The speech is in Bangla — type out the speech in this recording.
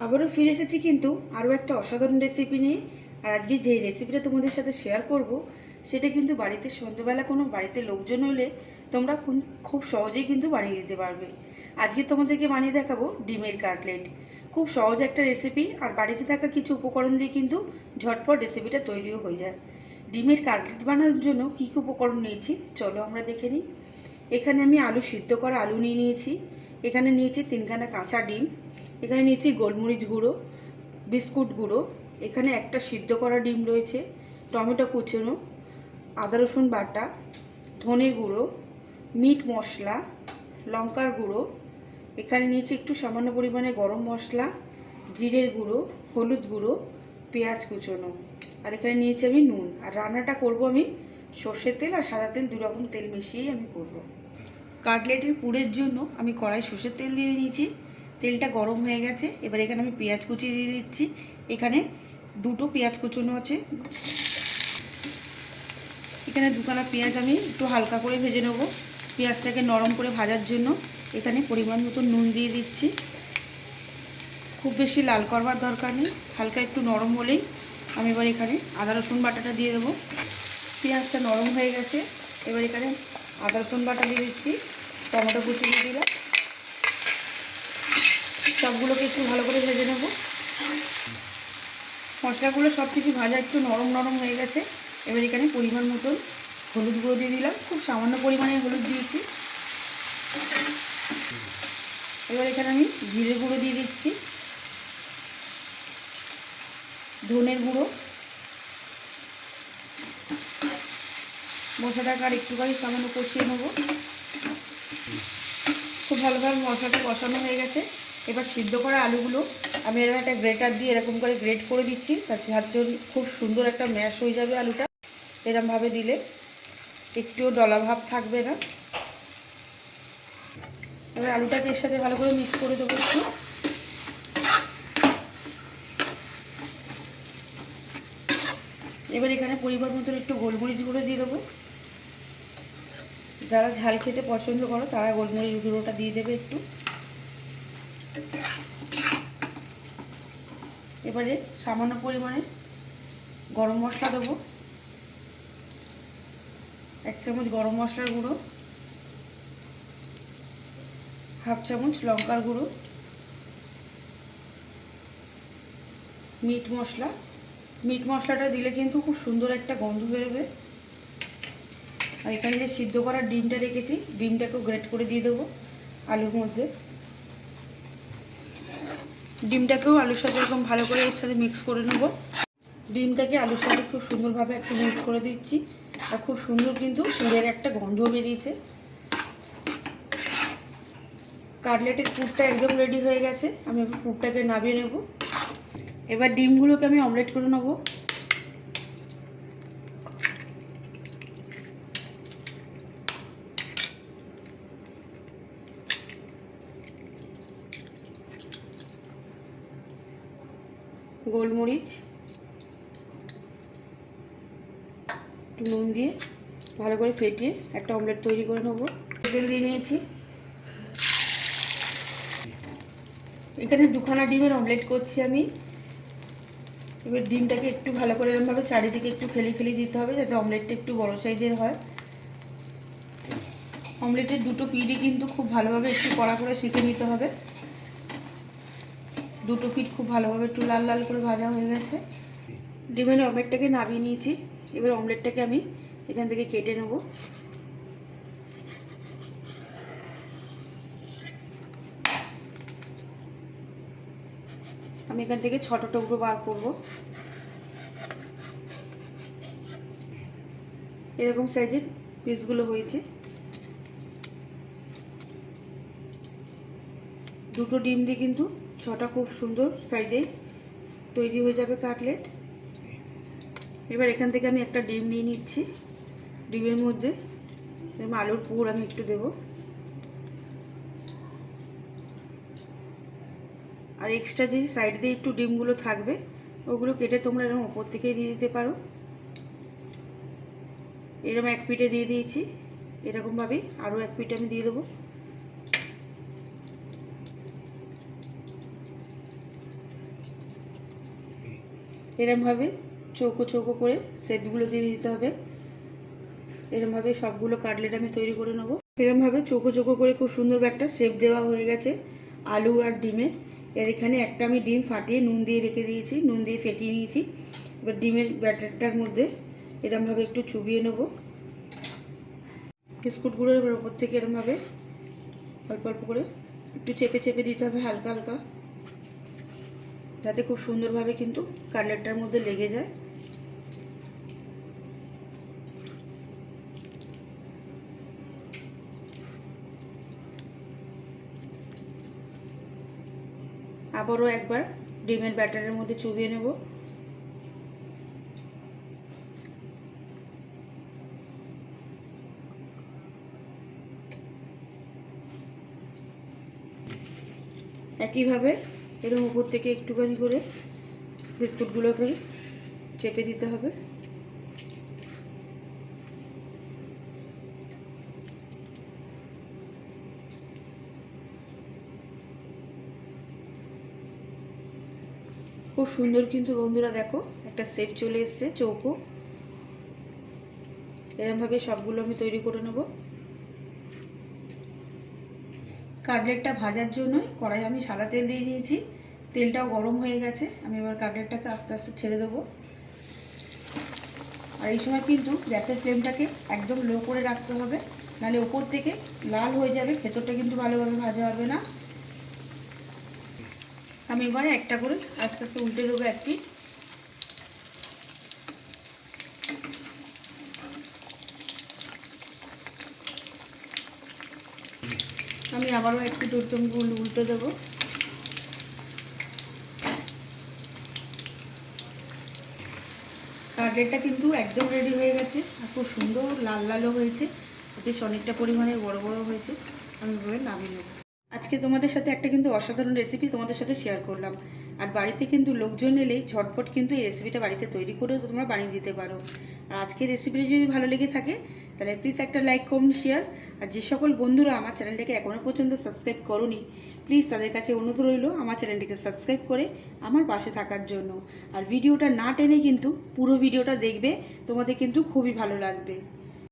আবারও ফিরে এসেছি কিন্তু আরও একটা অসাধারণ রেসিপি নিয়ে। আর আজকে যে রেসিপিটা তোমাদের সাথে শেয়ার করব সেটা কিন্তু বাড়িতে সন্ধ্যেবেলা কোনো বাড়িতে লোকজন হলে তোমরা খুব সহজেই কিন্তু বানিয়ে দিতে পারবে। আজকে তোমাদেরকে বানিয়ে দেখাবো ডিমের কাটলেট। খুব সহজ একটা রেসিপি, আর বাড়িতে থাকা কিছু উপকরণ দিয়ে কিন্তু ঝটপট রেসিপিটা তৈরিও হয়ে যায়। ডিমের কাটলেট বানানোর জন্য কী কী উপকরণ নিয়েছি চলো আমরা দেখে নিই। এখানে আমি আলু সিদ্ধ করা আলু নিয়ে নিয়েছি। এখানে নিয়েছি 3খানা কাঁচা ডিম। এখানে নিয়েছি গোলমরিচ গুঁড়ো, বিস্কুট গুঁড়ো, এখানে একটা সিদ্ধ করা ডিম রয়েছে, টমেটো কুচনো, আদা রসুন বাটা, ধনে গুঁড়ো, মিট মশলা, লঙ্কার গুঁড়ো, এখানে নিয়েছি একটু সামান্য পরিমাণে গরম মশলা, জিরের গুঁড়ো, হলুদ গুঁড়ো, পেঁয়াজ কুচনো, আর এখানে নিয়েছি আমি নুন। আর রান্নাটা করব আমি সর্ষের তেল আর সাদা তেল দুরকম তেল মিশিয়েই আমি করব। কাটলেটের পুরের জন্য আমি কড়াই সর্ষের তেল দিয়ে নিয়েছি। তেলটা গরম হয়ে গেছে, এবার এখানে আমি পেঁয়াজ কুচি দিয়ে দিচ্ছি। এখানে দুটো পেঁয়াজ কুচনো আছে। এখানে দুখানা পেঁয়াজ আমি একটু হালকা করে ভেজে নেব। পেঁয়াজটাকে নরম করে ভাজার জন্য এখানে পরিমাণ মতো নুন দিয়ে দিচ্ছি। খুব বেশি লাল করবার দরকার নেই, হালকা একটু নরম হলেই আমি এবার এখানে আদা রসুন বাটাটা দিয়ে দেবো। পেঁয়াজটা নরম হয়ে গেছে, এবার এখানে আদা রসুন বাটা দিয়ে দিচ্ছি, টমেটো কুচি দিয়ে দিলাম। সবগুলোকে একটু ভালো করে ভেজে নেব। মশলাগুলো সব কিছু ভাজা একটু নরম নরম হয়ে গেছে, এবার এখানে পরিমাণ মতন হলুদ গুঁড়ো দিয়ে দিলাম। খুব সামান্য পরিমাণে হলুদ দিয়েছি। এবার এখানে আমি জিরে গুঁড়ো দিয়ে দিচ্ছি, ধনের গুঁড়ো। মশলাটাকে আর একটুখানি সামান্য কষিয়ে নেবো। খুব ভালোভাবে মশলাটা কষানো হয়ে গেছে। এবার সিদ্ধ করা আলুগুলো আমি এরকম একটা গ্রেটার দিয়ে এরকম করে গ্রেট করে দিচ্ছি, যার জন্য খুব সুন্দর একটা ম্যাশ হয়ে যাবে আলুটা। এরকমভাবে দিলে একটুও ডলা ভাব থাকবে না। এবার আলুটাকে এর সাথে ভালো করে মিক্স করে দেবো একটু। এবার এখানে পরিমাণ মতন একটু গোলমরিচ গুঁড়ো দিয়ে দেবো। যারা ঝাল খেতে পছন্দ করো তারা গোলমরিচ গুঁড়োটা দিয়ে দেবে একটু। এবারে সামান্য পরিমাণে গরম মশলা দেবো, 1 চামচ গরম মশলার গুঁড়ো, 1/2 চামচ লঙ্কার গুঁড়ো, মিট মশলা। মিট মশলাটা দিলে কিন্তু খুব সুন্দর একটা গন্ধ বেরোবে। আর এখানে যে সিদ্ধ করা ডিমটা রেখেছি, ডিমটাকেও গ্রেট করে দিয়ে দেবো আলুর মধ্যে। ডিমটাকেও আলুর সাথে এরকম ভালো করে এর সাথে মিক্স করে নেব। ডিমটাকে আলুর সাথে খুব সুন্দরভাবে একটু মিক্স করে দিচ্ছি। আর খুব সুন্দর কিন্তু পুরের একটা গন্ধ বেরিয়েছে। কাটলেটের পুরটা একদম রেডি হয়ে গেছে। আমি এবার পুরটাকে নামিয়ে নেব। এবার ডিমগুলোকে আমি অমলেট করে নেব। গোলমরিচ, একটু নুন দিয়ে ভালো করে ফেটিয়ে একটা অমলেট তৈরি করে নেব। তেল দিয়ে নিয়েছি। এখানে 2খানা ডিমের অমলেট করছি আমি। এবার ডিমটাকে একটু ভালো করে এরকমভাবে চারিদিকে একটু খেলি দিতে হবে, যাতে অমলেটটা একটু বড় সাইজের হয়। অমলেটের দুটো পিঠই কিন্তু খুব ভালোভাবে একটু কড়া করে শিখে নিতে হবে। দুটো পিঠ খুব ভালোভাবে একটু লাল লাল করে ভাজা হয়ে গেছে। ডিমের অমলেটটাকে নামিয়ে নিয়েছি। এবার অমলেটটাকে আমি এখান থেকে কেটে নেব। আমি এখান থেকে 6টা টুকরো বার করব। এরকম সাইজের পিসগুলো হয়েছে। দুটো ডিম দিয়ে কিন্তু 6টা খুব সুন্দর সাইজের তৈরি হয়ে যাবে কাটলেট। এবার এখান থেকে আমি একটা ডিম নিয়ে নিচ্ছি। ডিমের মধ্যে আলুর পুর আমি একটু দেব। আর এক্সট্রা যে সাইড দিয়ে একটু ডিমগুলো থাকবে ওগুলো কেটে তোমরা এরকম ওপর থেকে দিয়ে দিতে পারো। এরকম এক পিঠে দিয়ে দিয়েছি, এরকমভাবেই আরও এক পিঠে আমি দিয়ে দেবো। এরমভাবে চৌকো চৌকো করে শেপগুলো দিয়ে দিতে হবে। এরমভাবে সবগুলো কাটলেট আমি তৈরি করে নেবো। এরমভাবে চৌকো চৌকো করে খুব সুন্দর একটা শেপ দেওয়া হয়ে গেছে আলু আর ডিমের। এর এখানে একটা আমি ডিম ফাটিয়ে নুন দিয়ে রেখে দিয়েছি, নুন দিয়ে ফেটিয়ে নিয়েছি। এবার ডিমের ব্যাটারটার মধ্যে এরমভাবে একটু চুবিয়ে নেব। বিস্কুটগুলোর ওপর থেকে এরমভাবে অল্প অল্প করে একটু চেপে চেপে দিতে হবে হালকা হালকা, যাতে খুব সুন্দরভাবে কিন্তু কাটলেটটার মধ্যে লেগে যায়। আবারও একবার ডিমের ব্যাটারের মধ্যে চুবিয়ে নেব। একইভাবে এর উপর থেকে একটুখানি করে বিস্কুটগুলোকে চেপে দিতে হবে। খুব সুন্দর কিন্তু বন্ধুরা দেখো একটা শেপ চলে এসছে চৌকো। এরকমভাবে সবগুলো আমি তৈরি করে নেব। কাটলেটটা ভাজার জন্য কড়াই আমি সাদা তেল দিয়ে দিয়েছি, তেলটাও গরম হয়ে গেছে। আমি এবার কাটলেটটাকে আস্তে আস্তে ছেড়ে দেবো। আর এই সময় কিন্তু গ্যাসের ফ্লেমটাকে একদম লো করে রাখতে হবে, নাহলে ওপর থেকে লাল হয়ে যাবে, ভেতরটা কিন্তু ভালোভাবে ভাজা হবে না। আমি এবারে একটা করে আস্তে আস্তে উল্টে দেবো এক পিঠ। আমি আবারও একটু উল্টে দেবো। কাটলেটটা কিন্তু একদম রেডি হয়ে গেছে আর খুব সুন্দর লাল লালও হয়েছে, বেশ অনেকটা পরিমাণে বড় বড় হয়েছে। আমি এভাবে নামিয়ে নেব। আজকে তোমাদের সাথে একটা কিন্তু অসাধারণ রেসিপি তোমাদের সাথে শেয়ার করলাম। আর বাড়িতে কিন্তু লোকজন এলেই ঝটপট কিন্তু এই রেসিপিটা বাড়িতে তৈরি করে তোমরা বানিয়ে দিতে পারো। আর আজকের রেসিপিটা যদি ভালো লেগে থাকে তাহলে প্লিজ একটা লাইক, কমেন্ট, শেয়ার। আর যে সকল বন্ধুরা আমার চ্যানেলটাকে এখনও পর্যন্ত সাবস্ক্রাইব করোনি, প্লিজ তাদের কাছে অনুরোধ রইল আমার চ্যানেলটিকে সাবস্ক্রাইব করে আমার পাশে থাকার জন্য। আর ভিডিওটা না টেনে কিন্তু পুরো ভিডিওটা দেখবে, তোমাদের কিন্তু খুবই ভালো লাগবে।